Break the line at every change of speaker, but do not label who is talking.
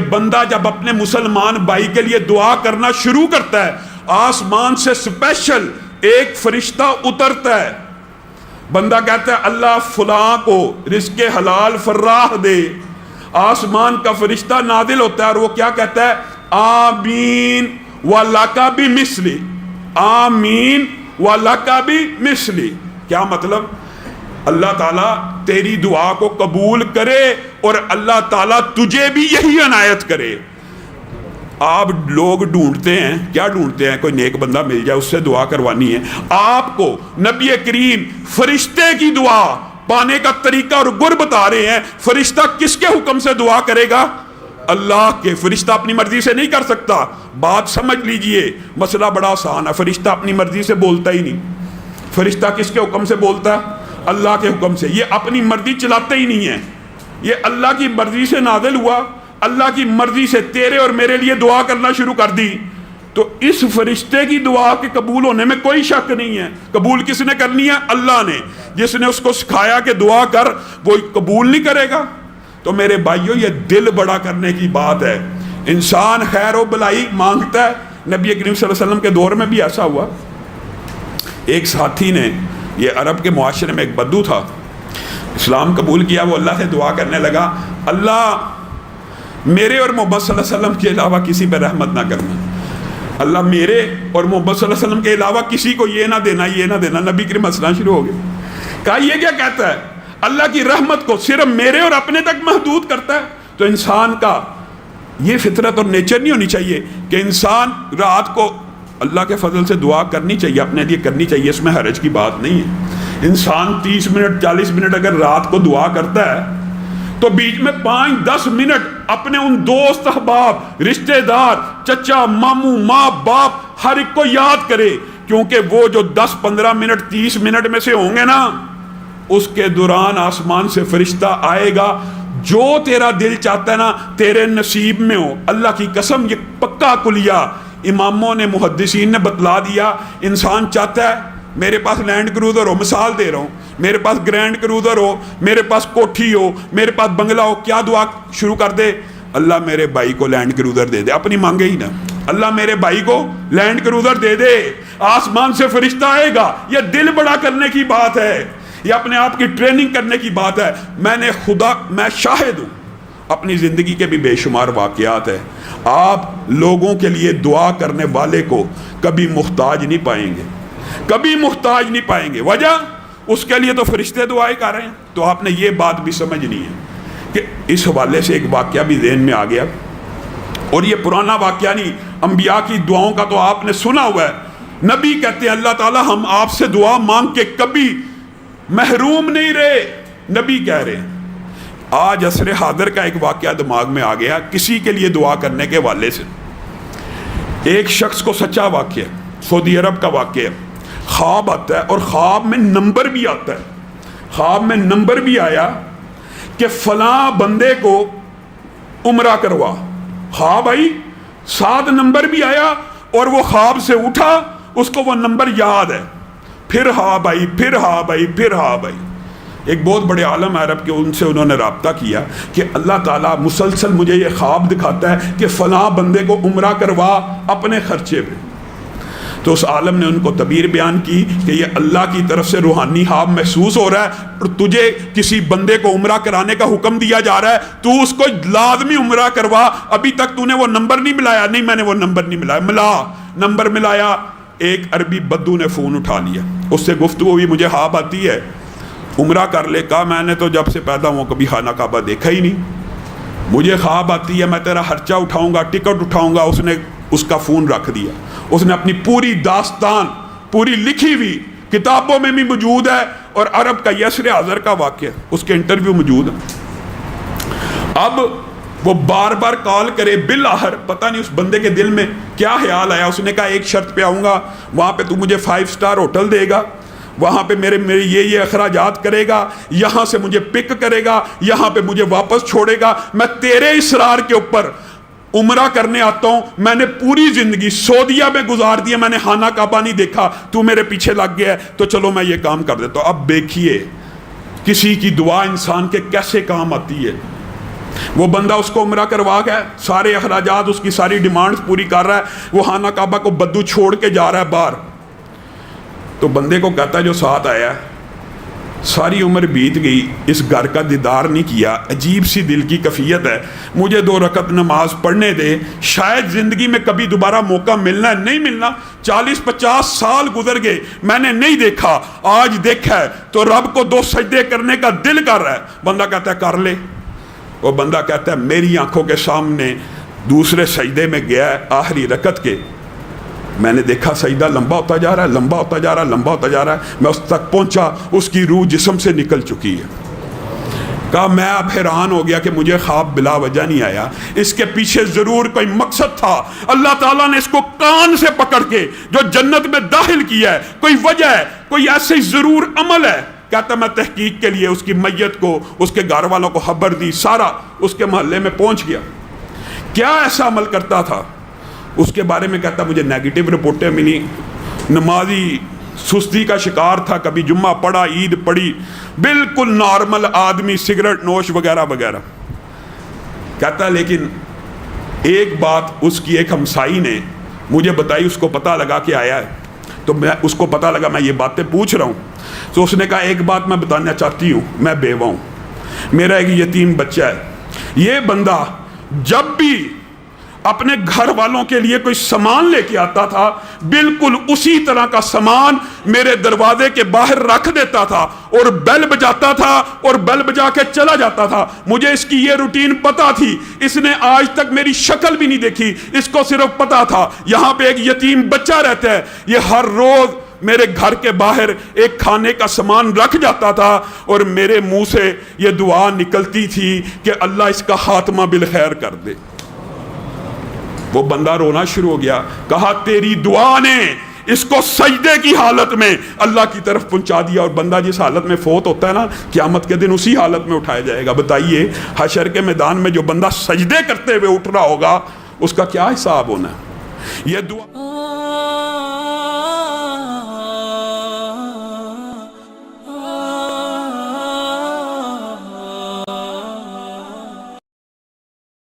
بندہ جب اپنے مسلمان بھائی کے لیے دعا کرنا شروع کرتا ہے، آسمان سے سپیشل ایک فرشتہ اترتا ہے، بندہ کہتا ہے اللہ فلاں کو رزق حلال فراہ دے، آسمان کا فرشتہ نازل ہوتا ہے اور وہ کیا کہتا ہے؟ آمین وَلَكَ بِمِثْلِ، آمین وَلَكَ بِمِثْلِ۔ کیا مطلب؟ اللہ تعالیٰ تیری دعا کو قبول کرے اور اللہ تعالیٰ تجھے بھی یہی عنایت کرے۔ آپ لوگ ڈھونڈتے ہیں، کیا ڈھونڈتے ہیں؟ کوئی نیک بندہ مل جائے اس سے دعا کروانی ہے۔ آپ کو نبی کریم فرشتے کی دعا پانے کا طریقہ اور گر بتا رہے ہیں۔ فرشتہ کس کے حکم سے دعا کرے گا؟ اللہ کے۔ فرشتہ اپنی مرضی سے نہیں کر سکتا۔ بات سمجھ لیجئے، مسئلہ بڑا آسان ہے۔ فرشتہ اپنی مرضی سے بولتا ہی نہیں۔ فرشتہ کس کے حکم سے بولتا ہے؟ اللہ کے حکم سے۔ یہ اپنی مرضی چلاتے ہی نہیں ہے، یہ اللہ کی مرضی سے نازل ہوا، اللہ کی مرضی سے تیرے اور میرے لیے دعا کرنا شروع کر دی۔ تو اس فرشتے کی دعا کے قبول ہونے میں کوئی شک نہیں ہے۔ قبول کس نے کرنی ہے؟ اللہ نے۔ جس نے اس کو سکھایا کہ دعا کر، وہ قبول نہیں کرے گا؟ تو میرے بھائیوں، یہ دل بڑا کرنے کی بات ہے۔ انسان خیر و بلائی مانگتا ہے۔ نبی کریم صلی اللہ علیہ وسلم کے دور میں بھی ایسا ہوا۔ ایک ساتھی نے، یہ عرب کے معاشرے میں ایک بدو تھا، اسلام قبول کیا۔ وہ اللہ سے دعا کرنے لگا، اللہ میرے اور محمد صلی اللہ علیہ وسلم کے علاوہ کسی پہ رحمت نہ کرنا، اللہ میرے اور محمد صلی اللہ علیہ وسلم کے علاوہ کسی کو یہ نہ دینا، یہ نہ دینا۔ نبی کریم ہنسنا شروع ہو گئے، کہا یہ کیا کہتا ہے؟ اللہ کی رحمت کو صرف میرے اور اپنے تک محدود کرتا ہے۔ تو انسان کا یہ فطرت اور نیچر نہیں ہونی چاہیے کہ انسان رات کو اللہ کے فضل سے دعا کرنی چاہیے، اپنے لیے کرنی چاہیے، اس میں حرج کی بات نہیں ہے۔ انسان 30 منٹ 40 منٹ اگر رات کو دعا کرتا ہے تو بیچ میں 5-10 منٹ اپنے ان دوست احباب، رشتہ دار، چچا، ماموں، ماں، باپ، ہر ایک کو یاد کرے، کیونکہ وہ جو 10-15 منٹ 30 منٹ میں سے ہوں گے نا، اس کے دوران آسمان سے فرشتہ آئے گا۔ جو تیرا دل چاہتا ہے نا تیرے نصیب میں ہو، اللہ کی قسم یہ پکا کلیہ اماموں نے، محدثین نے بتلا دیا۔ انسان چاہتا ہے میرے پاس لینڈ کروزر ہو، مثال دے رہا ہوں، میرے پاس گرینڈ کروزر ہو، میرے پاس کوٹھی ہو، میرے پاس بنگلہ ہو، کیا دعا شروع کر دے؟ اللہ میرے بھائی کو لینڈ کروزر دے دے۔ اپنی مانگے ہی نا، اللہ میرے بھائی کو لینڈ کروزر دے دے۔ آسمان سے فرشتہ آئے گا۔ یہ دل بڑا کرنے کی بات ہے، یہ اپنے آپ کی ٹریننگ کرنے کی بات ہے۔ میں شاہد ہوں، اپنی زندگی کے بھی بے شمار واقعات ہیں۔ آپ لوگوں کے لیے دعا کرنے والے کو کبھی محتاج نہیں پائیں گے، کبھی محتاج نہیں پائیں گے۔ وجہ اس کے لیے تو فرشتے دعائیں کر رہے ہیں۔ تو آپ نے یہ بات بھی سمجھنی ہے کہ اس حوالے سے ایک واقعہ بھی ذہن میں آ گیا، اور یہ پرانا واقعہ نہیں، انبیاء کی دعاؤں کا تو آپ نے سنا ہوا ہے۔ نبی کہتے ہیں اللہ تعالیٰ ہم آپ سے دعا مانگ کے کبھی محروم نہیں رہے۔ نبی کہہ رہے ہیں۔ آج عصر حاضر کا ایک واقعہ دماغ میں آ گیا کسی کے لیے دعا کرنے کے والے سے۔ ایک شخص کو سچا واقعہ، سعودی عرب کا واقعہ، خواب آتا ہے اور خواب میں نمبر بھی آتا ہے۔ خواب میں نمبر بھی آیا کہ فلاں بندے کو عمرہ کروا۔ خواب آئی، 7 نمبر بھی آیا، اور وہ خواب سے اٹھا، اس کو وہ نمبر یاد ہے۔ پھر خواب آئی، پھر خواب آئی، پھر خواب آئی۔ ایک بہت بڑے عالم عرب کے، ان سے انہوں نے رابطہ کیا کہ اللہ تعالیٰ مسلسل مجھے یہ خواب دکھاتا ہے کہ فلاں بندے کو عمرہ کروا اپنے خرچے پہ۔ تو اس عالم نے ان کو تعبیر بیان کی کہ یہ اللہ کی طرف سے روحانی خواب محسوس ہو رہا ہے، اور تجھے کسی بندے کو عمرہ کرانے کا حکم دیا جا رہا ہے، تو اس کو لازمی عمرہ کروا۔ ابھی تک تو نے وہ نمبر نہیں ملایا؟ نہیں، میں نے وہ نمبر نہیں ملایا۔ ملا، نمبر ملایا۔ ایک عربی بدو نے فون اٹھا لیا، اس سے گفتگو ہوئی، مجھے خواب آتی ہے عمرہ کر لے۔ کہا میں نے تو جب سے پیدا ہوں کبھی خانہ کعبہ دیکھا ہی نہیں، مجھے خواب آتی ہے میں تیرا خرچہ اٹھاؤں گا، ٹکٹ اٹھاؤں گا۔ اس نے اس کا فون رکھ دیا۔ اس نے اپنی پوری داستان، پوری لکھی ہوئی، کتابوں میں بھی موجود ہے، اور عرب کا عصر حاضر کا واقعہ، اس کے انٹرویو موجود ہے۔ اب وہ بار بار کال کرے، بالآخر پتہ نہیں اس بندے کے دل میں کیا خیال آیا۔ اس نے کہا ایک شرط پہ آؤں گا، وہاں پہ تو مجھے 5 سٹار ہوٹل دے گا، وہاں پہ میرے یہ اخراجات کرے گا، یہاں سے مجھے پک کرے گا، یہاں پہ مجھے واپس چھوڑے گا۔ میں تیرے اصرار کے اوپر عمرہ کرنے آتا ہوں، میں نے پوری زندگی سعودیہ میں گزار دیا، میں نے خانہ کعبہ نہیں دیکھا، تو میرے پیچھے لگ گیا ہے، تو چلو میں یہ کام کر دیتا ہوں۔ اب دیکھیے کسی کی دعا انسان کے کیسے کام آتی ہے۔ وہ بندہ اس کو عمرہ کروا گیا, سارے اخراجات, اس کی ساری ڈیمانڈز پوری کر رہا ہے, وہ خانہ کعبہ کو بدو چھوڑ کے جا رہا ہے باہر. تو بندے کو کہتا ہے جو ساتھ آیا ہے, ساری عمر بیت گئی, اس گھر کا دیدار نہیں کیا, عجیب سی دل کی کیفیت ہے, مجھے 2 رکعت نماز پڑھنے دے, شاید زندگی میں کبھی دوبارہ موقع ملنا ہے, نہیں ملنا, 40-50 سال گزر گئے, میں نے نہیں دیکھا, آج دیکھا ہے, تو رب کو 2 سجدے کرنے کا دل کر رہا ہے. بندہ کہتا ہے کر لے. وہ بندہ کہتا ہے میری آنکھوں کے سامنے دوسرے سجدے میں گیا ہے, آخری رکعت کے, میں نے دیکھا سجدہ لمبا ہوتا جا رہا ہے, لمبا ہوتا جا رہا ہے, لمبا ہوتا جا رہا ہے, میں اس تک پہنچا, اس کی روح جسم سے نکل چکی ہے. کہا میں اب حیران ہو گیا کہ مجھے خواب بلا وجہ نہیں آیا, اس کے پیچھے ضرور کوئی مقصد تھا, اللہ تعالیٰ نے اس کو کان سے پکڑ کے جو جنت میں داخل کیا ہے, کوئی وجہ ہے, کوئی ایسے ضرور عمل ہے. کہتا میں تحقیق کے لیے اس کی میت کو, اس کے گھر والوں کو خبر دی, سارا اس کے محلے میں پہنچ گیا, کیا ایسا عمل کرتا تھا. اس کے بارے میں کہتا مجھے نیگیٹو رپورٹیں ملی, نمازی سستی کا شکار تھا, کبھی جمعہ پڑھا, عید پڑھی, بالکل نارمل آدمی, سگریٹ نوش وغیرہ وغیرہ. کہتا لیکن ایک بات اس کی ایک ہمسائی نے مجھے بتائی, اس کو پتہ لگا کہ آیا ہے, تو میں اس کو پتہ لگا میں یہ باتیں پوچھ رہا ہوں, تو اس نے کہا ایک بات میں بتانا چاہتی ہوں, میں بیوہ ہوں, میرا ایک یتیم بچہ ہے. یہ بندہ جب بھی اپنے گھر والوں کے لیے کوئی سامان لے کے آتا تھا, بالکل اسی طرح کا سامان میرے دروازے کے باہر رکھ دیتا تھا, اور بیل بجاتا تھا, اور بیل بجا کے چلا جاتا تھا. مجھے اس کی یہ روٹین پتا تھی, اس نے آج تک میری شکل بھی نہیں دیکھی, اس کو صرف پتا تھا یہاں پہ ایک یتیم بچہ رہتا ہے. یہ ہر روز میرے گھر کے باہر ایک کھانے کا سامان رکھ جاتا تھا, اور میرے منہ سے یہ دعا نکلتی تھی کہ اللہ اس کا خاتمہ بالخیر کر دے. وہ بندہ رونا شروع ہو گیا, کہا تیری دعا نے اس کو سجدے کی حالت میں اللہ کی طرف پہنچا دیا. اور بندہ جس حالت میں فوت ہوتا ہے نا, قیامت کے دن اسی حالت میں اٹھایا جائے گا. بتائیے حشر کے میدان میں جو بندہ سجدے کرتے ہوئے اٹھ رہا ہوگا, اس کا کیا حساب ہونا ہے. یہ دعا